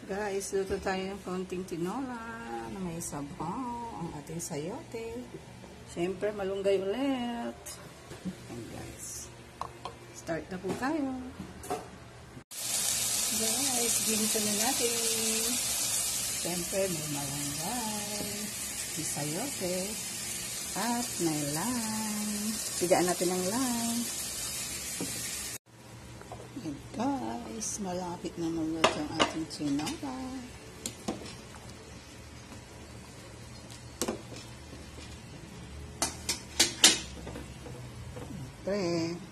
Guys, luto tayo ng konting tinola na may sabaw, ang ating sayote. Siyempre, malunggay ulit. And guys, start na po tayo. Guys, ginito na natin. Siyempre, may malunggay, may sayote, at may lime. Pigaan natin ng lime. And guys, malapit na maluto ang ating tinola. Okay.